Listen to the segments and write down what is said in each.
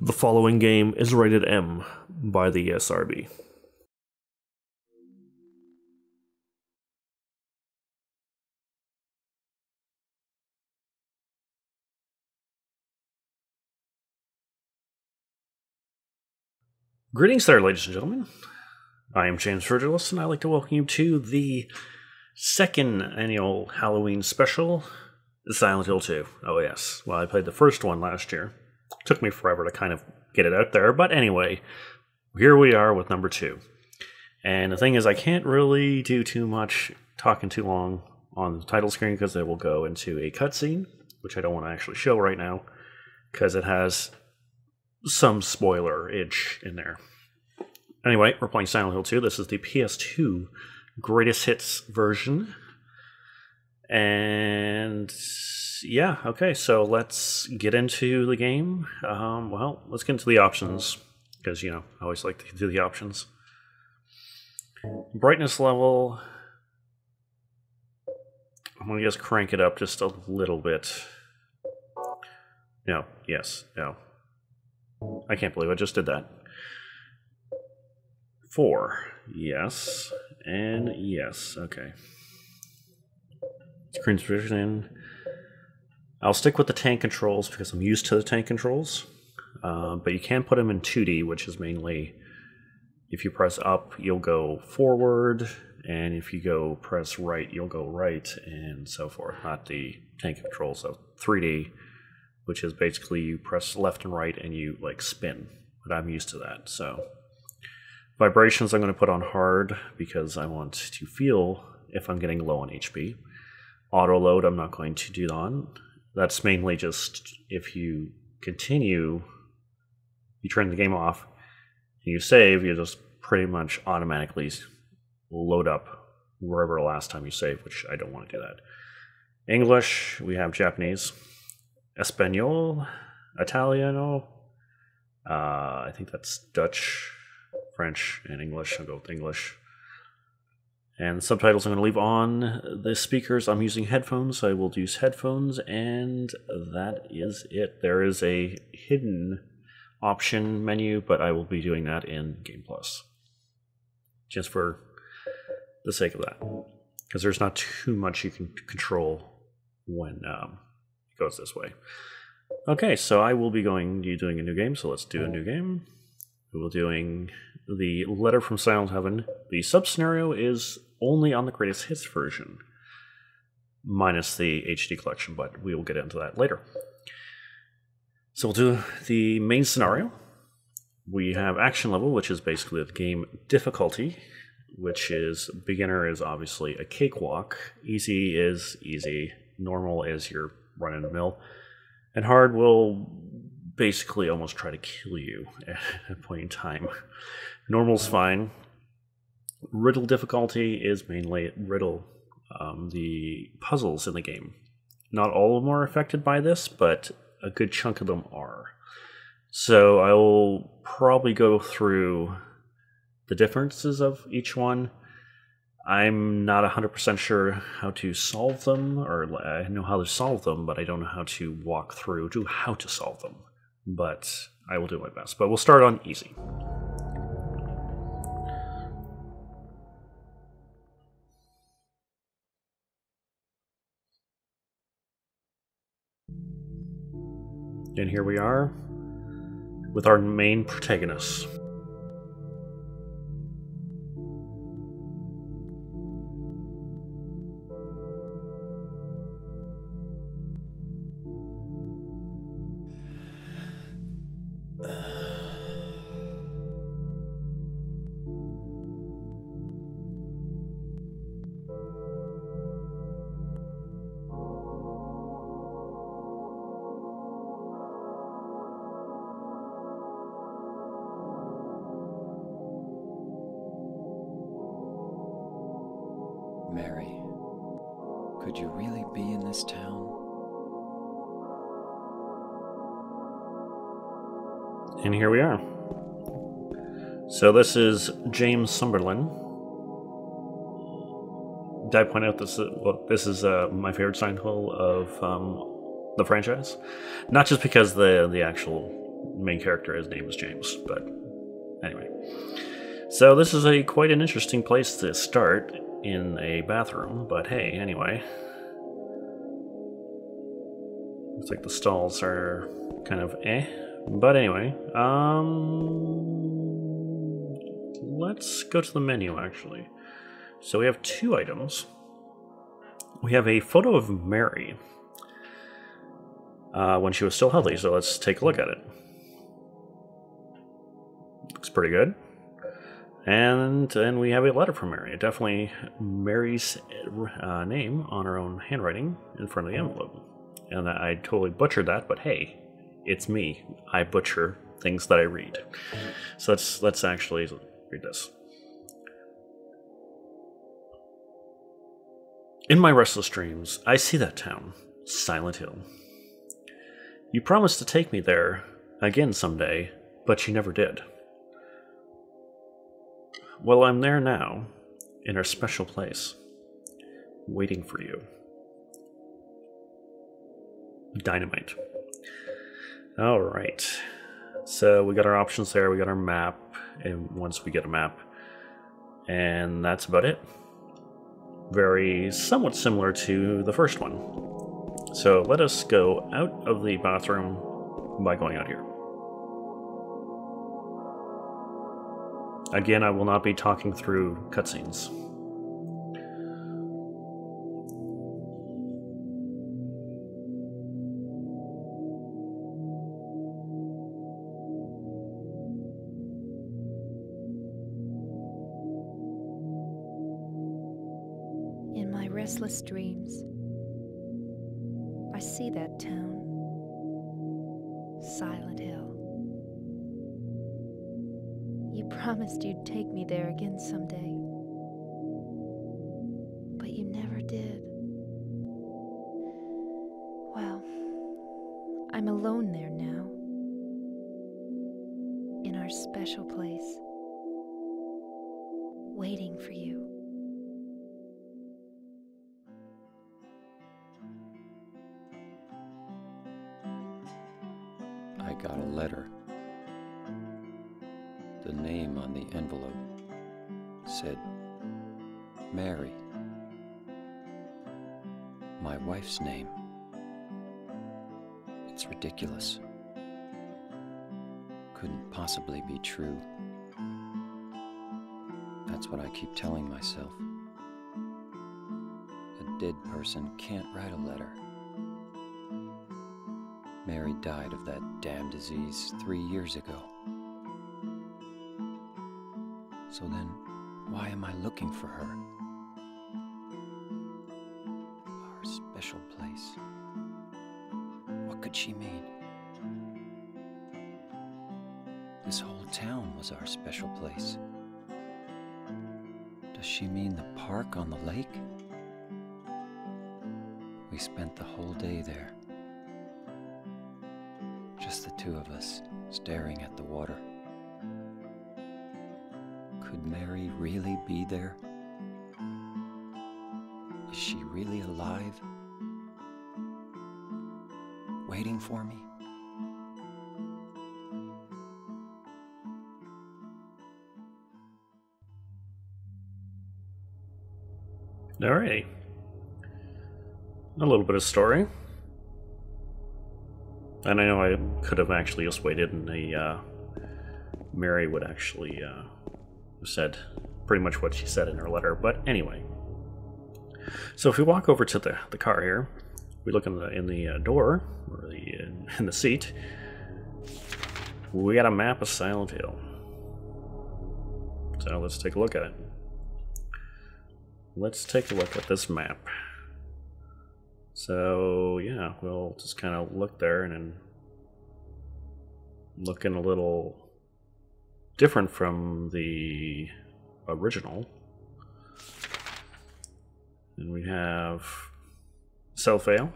The following game is rated M by the ESRB. Greetings there, ladies and gentlemen. I am James Virgilus, and I'd like to welcome you to the second annual Halloween special, Silent Hill 2. Oh yes, well I played the first one last year. Took me forever to kind of get it out there, but anyway, here we are with number 2. And the thing is, I can't really do too much talking too long on the title screen because it will go into a cutscene, which I don't want to actually show right now because it has some spoiler-age in there. Anyway, we're playing Silent Hill 2. This is the PS2 Greatest Hits version. And yeah, okay, so let's get into the game. Well, let's get into the options, because, you know, I always like to do the options. Brightness level, I'm going to just crank it up just a little bit. No, yes, no. I can't believe I just did that. 4, yes, and yes, okay. Screen's position. I'll stick with the tank controls because I'm used to the tank controls. But you can put them in 2D, which is mainly if you press up, you'll go forward, and if you go press right, you'll go right, and so forth. Not the tank controls of 3D, which is basically you press left and right and you like spin. But I'm used to that, so. Vibrations I'm going to put on hard because I want to feel if I'm getting low on HP. Auto load I'm not going to do on. That's mainly just if you continue, you turn the game off, and you save, you just pretty much automatically load up wherever the last time you saved, which I don't want to do that. English, we have Japanese, Espanol, Italiano, I think that's Dutch, French, and English. I'll go with English. And subtitles I'm going to leave on the speakers. I'm using headphones, so I will use headphones, and that is it. There is a hidden option menu, but I will be doing that in Game Plus. Just for the sake of that. Because there's not too much you can control when it goes this way. Okay, so I will be doing a new game, so let's do a new game. We're doing the Letter from Silent Heaven. The sub-scenario is only on the Greatest Hits version, minus the HD collection, but we will get into that later. So we'll do the main scenario. We have action level, which is basically the game difficulty, which is beginner is obviously a cakewalk, easy is easy, normal is your run-of-the-mill, and hard will basically almost try to kill you at a point in time. Normal's fine. Riddle difficulty is mainly riddle, the puzzles in the game. Not all of them are affected by this, but a good chunk of them are. So I will probably go through the differences of each one. I'm not 100% sure how to solve them, or I know how to solve them, but I don't know how to walk through to how to solve them. But I will do my best. But we'll start on easy. And here we are with our main protagonist. Mary, could you really be in this town? And here we are. So this is James Sunderland. Did I point out this? This is my favorite Silent Hill of the franchise. Not just because the actual main character, his name is James, but anyway. So this is quite an interesting place to start in a bathroom, but hey, anyway. Looks like the stalls are kind of but anyway, let's go to the menu actually. So we have 2 items. We have a photo of Mary when she was still healthy, so let's take a look at it. Looks pretty good. And then we have a letter from Mary. Definitely Mary's name on her own handwriting in front of the envelope. And I totally butchered that, but hey, it's me. I butcher things that I read. So let's actually read this. In my restless dreams, I see that town, Silent Hill. You promised to take me there again someday, but you never did. Well, I'm there now, in our special place, waiting for you. Dynamite. Alright. So we got our options there, we got our map, and once we get a map. And that's about it. Very somewhat similar to the first one. So let us go out of the bathroom by going out here. Again, I will not be talking through cutscenes. In my restless dreams, I see that town, Silent Hill. You promised you'd take me there again someday, but you never did. Well, I'm alone there now, in our special place, waiting for you. I got a letter. The name on the envelope said, Mary. My wife's name. It's ridiculous. Couldn't possibly be true. That's what I keep telling myself. A dead person can't write a letter. Mary died of that damn disease 3 years ago. So then, why am I looking for her? Our special place. What could she mean? This whole town was our special place. Does she mean the park on the lake? We spent the whole day there. Just the 2 of us, staring at the water. Could Mary really be there? Is she really alive? Waiting for me? Alrighty. A little bit of story. And I know I could have actually just waited and Mary would actually said pretty much what she said in her letter, but anyway. So if we walk over to the car here, we look in the door, or in the seat, we got a map of Silent Hill. So let's take a look at it. Let's take a look at this map. So yeah, we'll just kind of look there and then looking a little different from the original. And we have Selfail.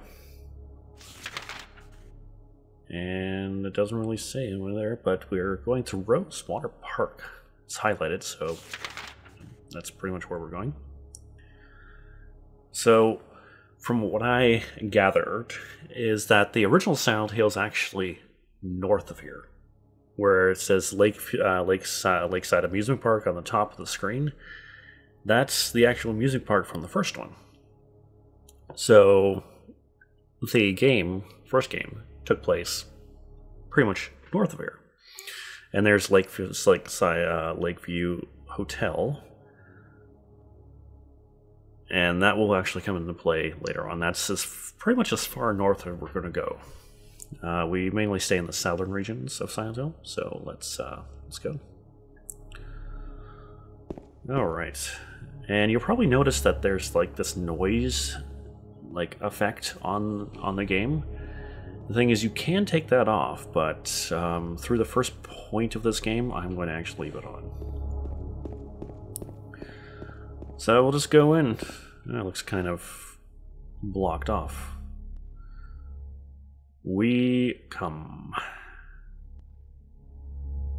And it doesn't really say anywhere there, but we're going to Rosewater Park. It's highlighted, so that's pretty much where we're going. So, from what I gathered, is that the original Silent Hill is actually north of here. where it says Lakeside Amusement Park on the top of the screen, that's the actual amusement park from the first one. So the first game, took place pretty much north of here. And there's Lakeview Hotel. And that will actually come into play later on. That's pretty much as far north as we're going to go. We mainly stay in the southern regions of Silent Hill, so let's go. All right, and you'll probably notice that there's like this noise, like effect on the game. The thing is, you can take that off, but through the first point of this game, I'm going to actually leave it on. So we'll just go in. It looks kind of blocked off. We come.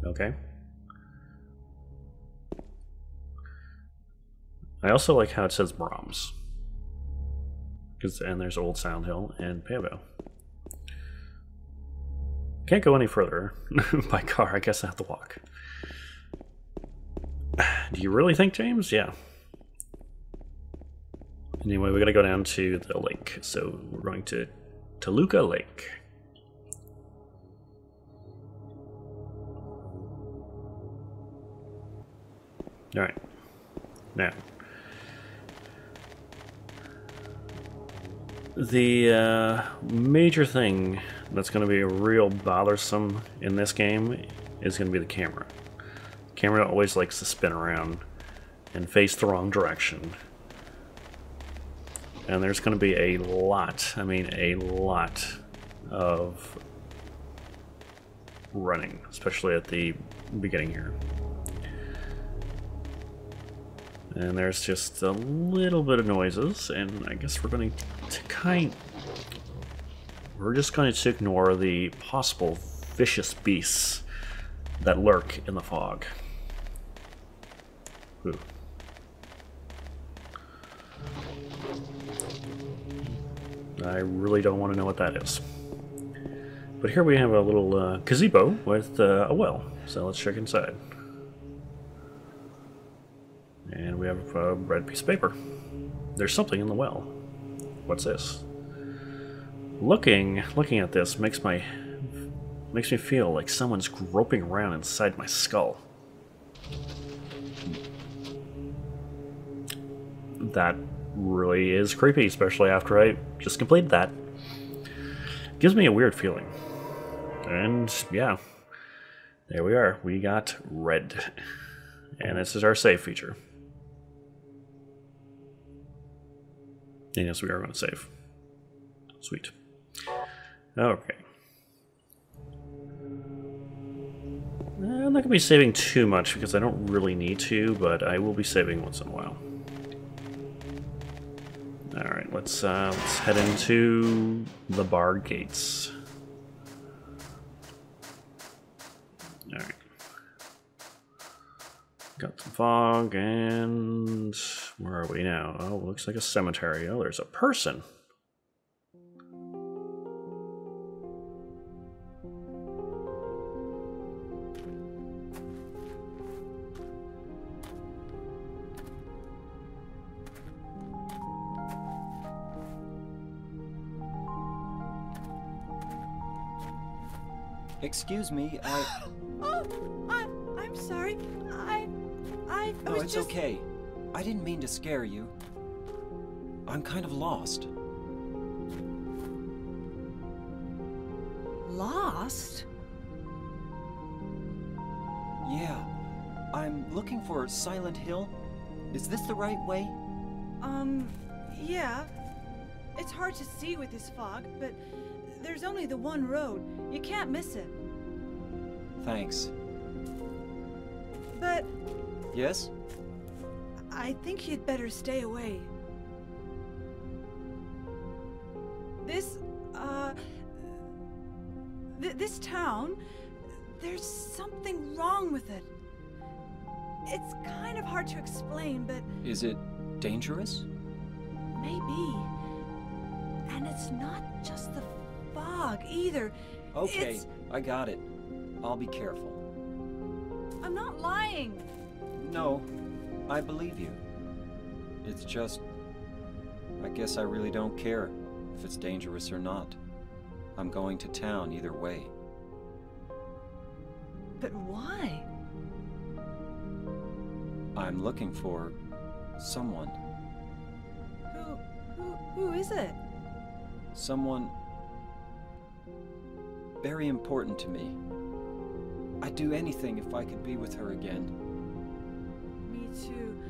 Okay. I also like how it says Brahms. And there's Old Silent Hill and Pavo. Can't go any further by car. I guess I have to walk. Do you really think, James? Yeah. Anyway, we gotta go down to the lake. So we're going to Toluca Lake. Alright. Now. The major thing that's going to be real bothersome in this game is going to be the camera. The camera always likes to spin around and face the wrong direction. And there's going to be a lot, I mean a lot of running, especially at the beginning here. And there's just a little bit of noises, and I guess we're going to we're just going to ignore the possible vicious beasts that lurk in the fog. Ooh. I really don't want to know what that is. But here we have a little gazebo with a well, so let's check inside. And we have a red piece of paper. There's something in the well. What's this? Looking at this makes me feel like someone's groping around inside my skull. That really is creepy, especially after I just completed that. Gives me a weird feeling. And yeah, there we are. We got red. And this is our save feature. And yes, we are going to save. Sweet. Okay. I'm not going to be saving too much because I don't really need to, but I will be saving once in a while. Alright, let's head into the bar gates. Alright. Got some fog, and where are we now? Oh, looks like a cemetery. Oh, there's a person. Excuse me, I'm sorry. I No, was it's just... okay. I didn't mean to scare you. I'm kind of lost. Lost? Yeah. I'm looking for Silent Hill. Is this the right way? Yeah. It's hard to see with this fog, but there's only the one road. You can't miss it. Thanks. But Yes? I think you'd better stay away. This town, there's something wrong with it. It's kind of hard to explain, but Is it dangerous? maybe. And it's not just the fog either. Okay, It's... I got it. I'll be careful. I'm not lying. No, I believe you. It's just... I guess I really don't care if it's dangerous or not. I'm going to town either way. But why? I'm looking for... someone. Who is it? Someone... very important to me. I'd do anything if I could be with her again. Me too.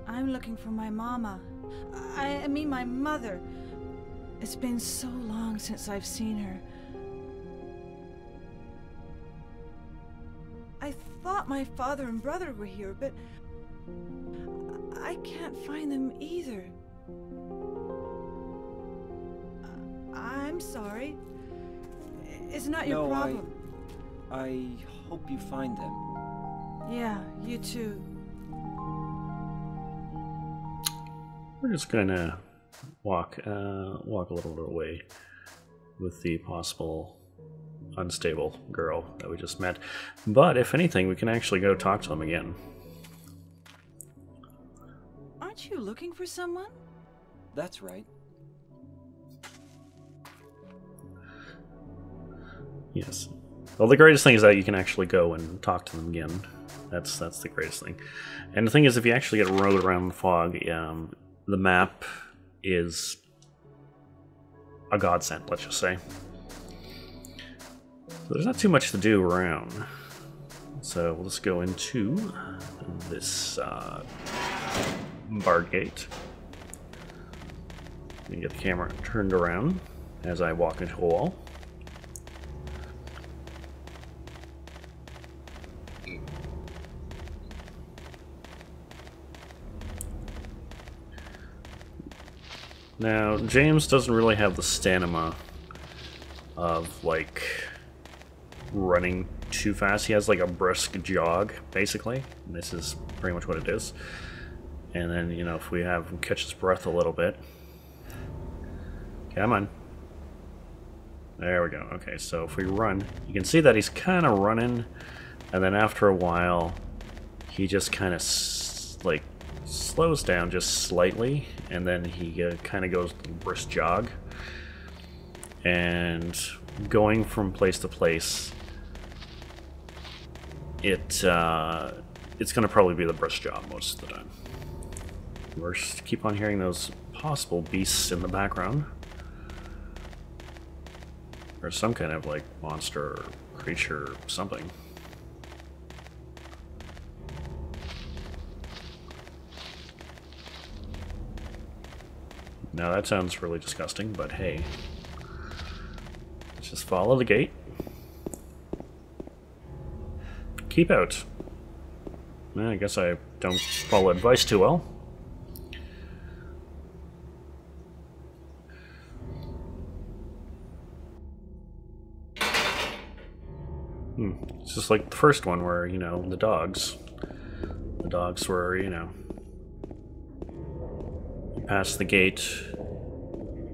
I'm looking for my mama. I mean my mother. It's been so long since I've seen her. I thought my father and brother were here, but I can't find them either. I'm sorry. It's not your problem. I hope you find them. Yeah, you too. We're just gonna walk a little bit away with the possible unstable girl that we just met. But if anything, we can actually go talk to them again. Aren't you looking for someone? That's right. Yes. Well, the greatest thing is that you can actually go and talk to them again. That's the greatest thing. And the thing is, if you actually get rode around the fog, the map is a godsend, let's just say. So there's not too much to do around. So we'll just go into this barred gate. And get the camera turned around as I walk into a wall. Now, James doesn't really have the stamina of, like, running too fast. He has, like, a brisk jog, basically. And this is pretty much what it is. And then, you know, if we have him catch his breath a little bit. Come on. There we go. Okay, so if we run, you can see that he's kind of running. And then after a while, he just kind of, like, slows down just slightly, and then he kind of goes to a brisk jog. And going from place to place, it's going to probably be the brisk jog most of the time. We're just keep on hearing those possible beasts in the background. Or some kind of like monster or creature or something. Now that sounds really disgusting, but hey. Let's just follow the gate. Keep out. Well, I guess I don't follow advice too well. It's just like the first one where, you know, the dogs were, you know, you pass the gate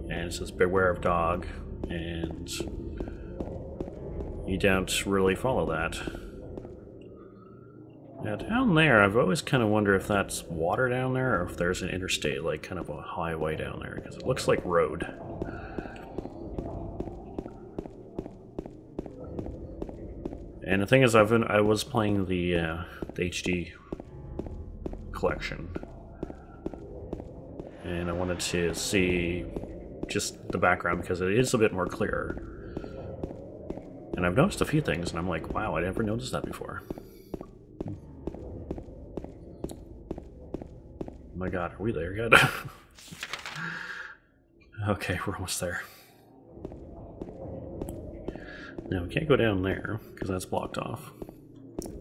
and it says beware of dog, and you don't really follow that. Now down there, I've always kind of wondered if that's water down there or if there's an interstate, like kind of a highway down there, because it looks like road. And the thing is, I was playing the HD collection, and I wanted to see just the background because it is a bit more clear. And I've noticed a few things, and I'm like, wow, I never noticed that before. Oh my god, are we there yet? Okay, we're almost there. Now, we can't go down there, because that's blocked off.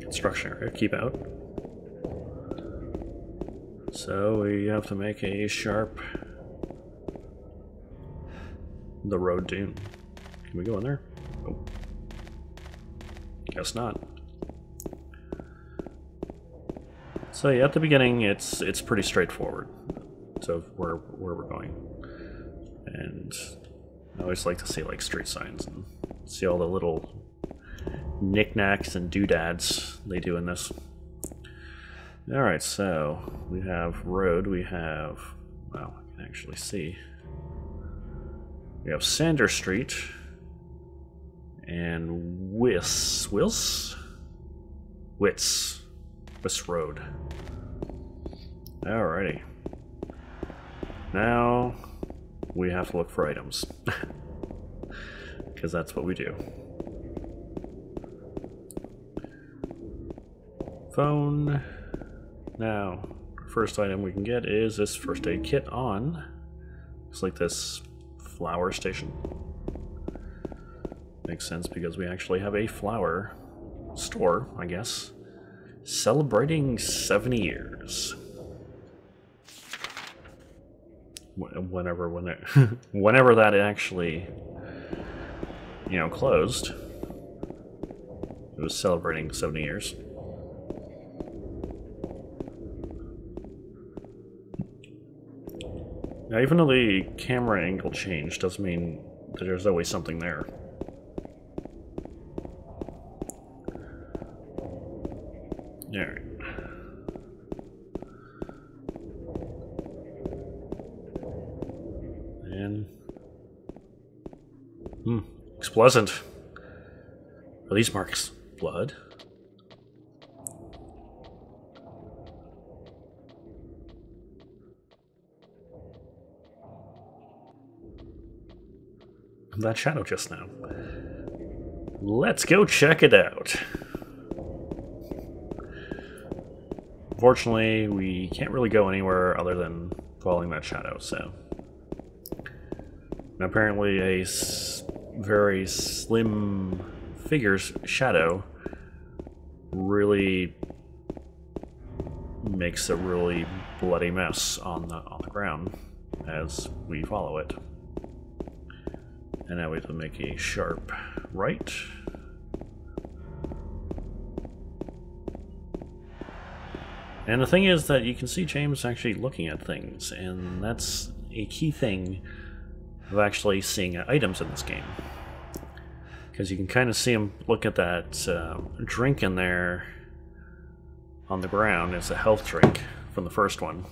Construction area, keep out. So, we have to make a sharp... the road dune. Can we go in there? Oh. Guess not. So yeah, at the beginning, it's pretty straightforward. So, where we're going. And I always like to see, like, street signs and see all the little knickknacks and doodads they do in this. Alright, so we have road, we have, well, I can actually see. We have Sander Street and Wiss Road. Alrighty. Now we have to look for items. Because that's what we do. Phone. Now, first item we can get is this first aid kit on. Looks like this flower station. Makes sense because we actually have a flower store, I guess. Celebrating 70 years. Whenever that actually, you know, closed. It was celebrating 70 years. Now, even though the camera angle changed, doesn't mean that there's always something there. Alright. And... looks pleasant. Are these marks blood? That shadow just now. Let's go check it out. Unfortunately, we can't really go anywhere other than following that shadow, so... And apparently a very slim figure's shadow really makes a really bloody mess on the ground as we follow it. And now we have to make a sharp right. And the thing is that you can see James actually looking at things, and that's a key thing of actually seeing items in this game. Because you can kind of see him look at that drink in there on the ground. It's a health drink from the first one.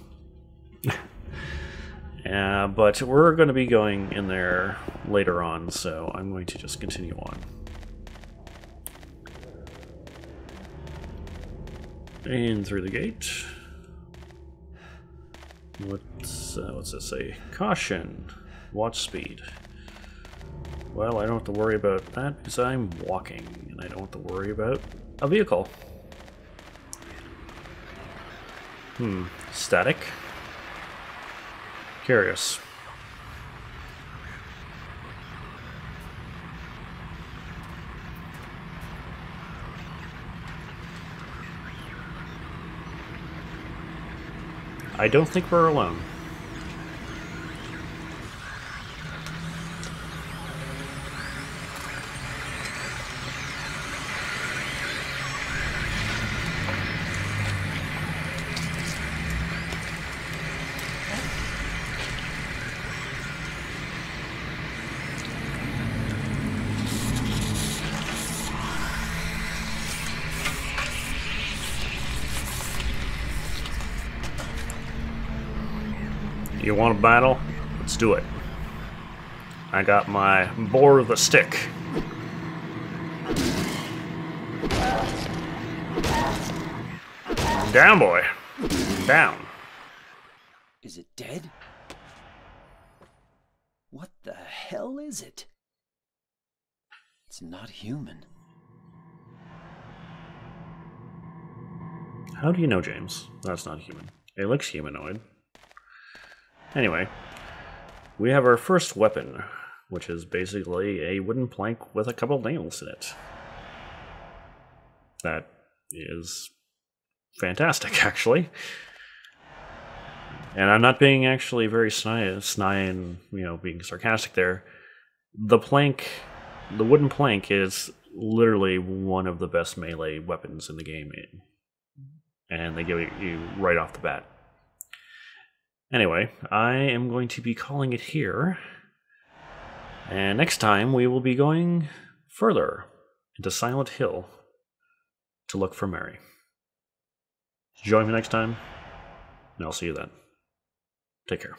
But we're going to be going in there later on, so I'm going to just continue on. In through the gate. What's this say? Caution. Watch speed. Well, I don't have to worry about that because I'm walking, and I don't have to worry about a vehicle. Static. Curious. I don't think we're alone. You want a battle? Let's do it. I got my boar with a stick. Down, boy. Down. Is it dead? What the hell is it? It's not human. How do you know, James? That's not human. It looks humanoid. Anyway, we have our first weapon, which is basically a wooden plank with a couple nails in it. That is fantastic, actually. And I'm not being actually very snide and, you know, being sarcastic there. The wooden plank is literally one of the best melee weapons in the game. And they give it you right off the bat. Anyway, I am going to be calling it here. And next time we will be going further into Silent Hill to look for Mary. Join me next time, and I'll see you then. Take care.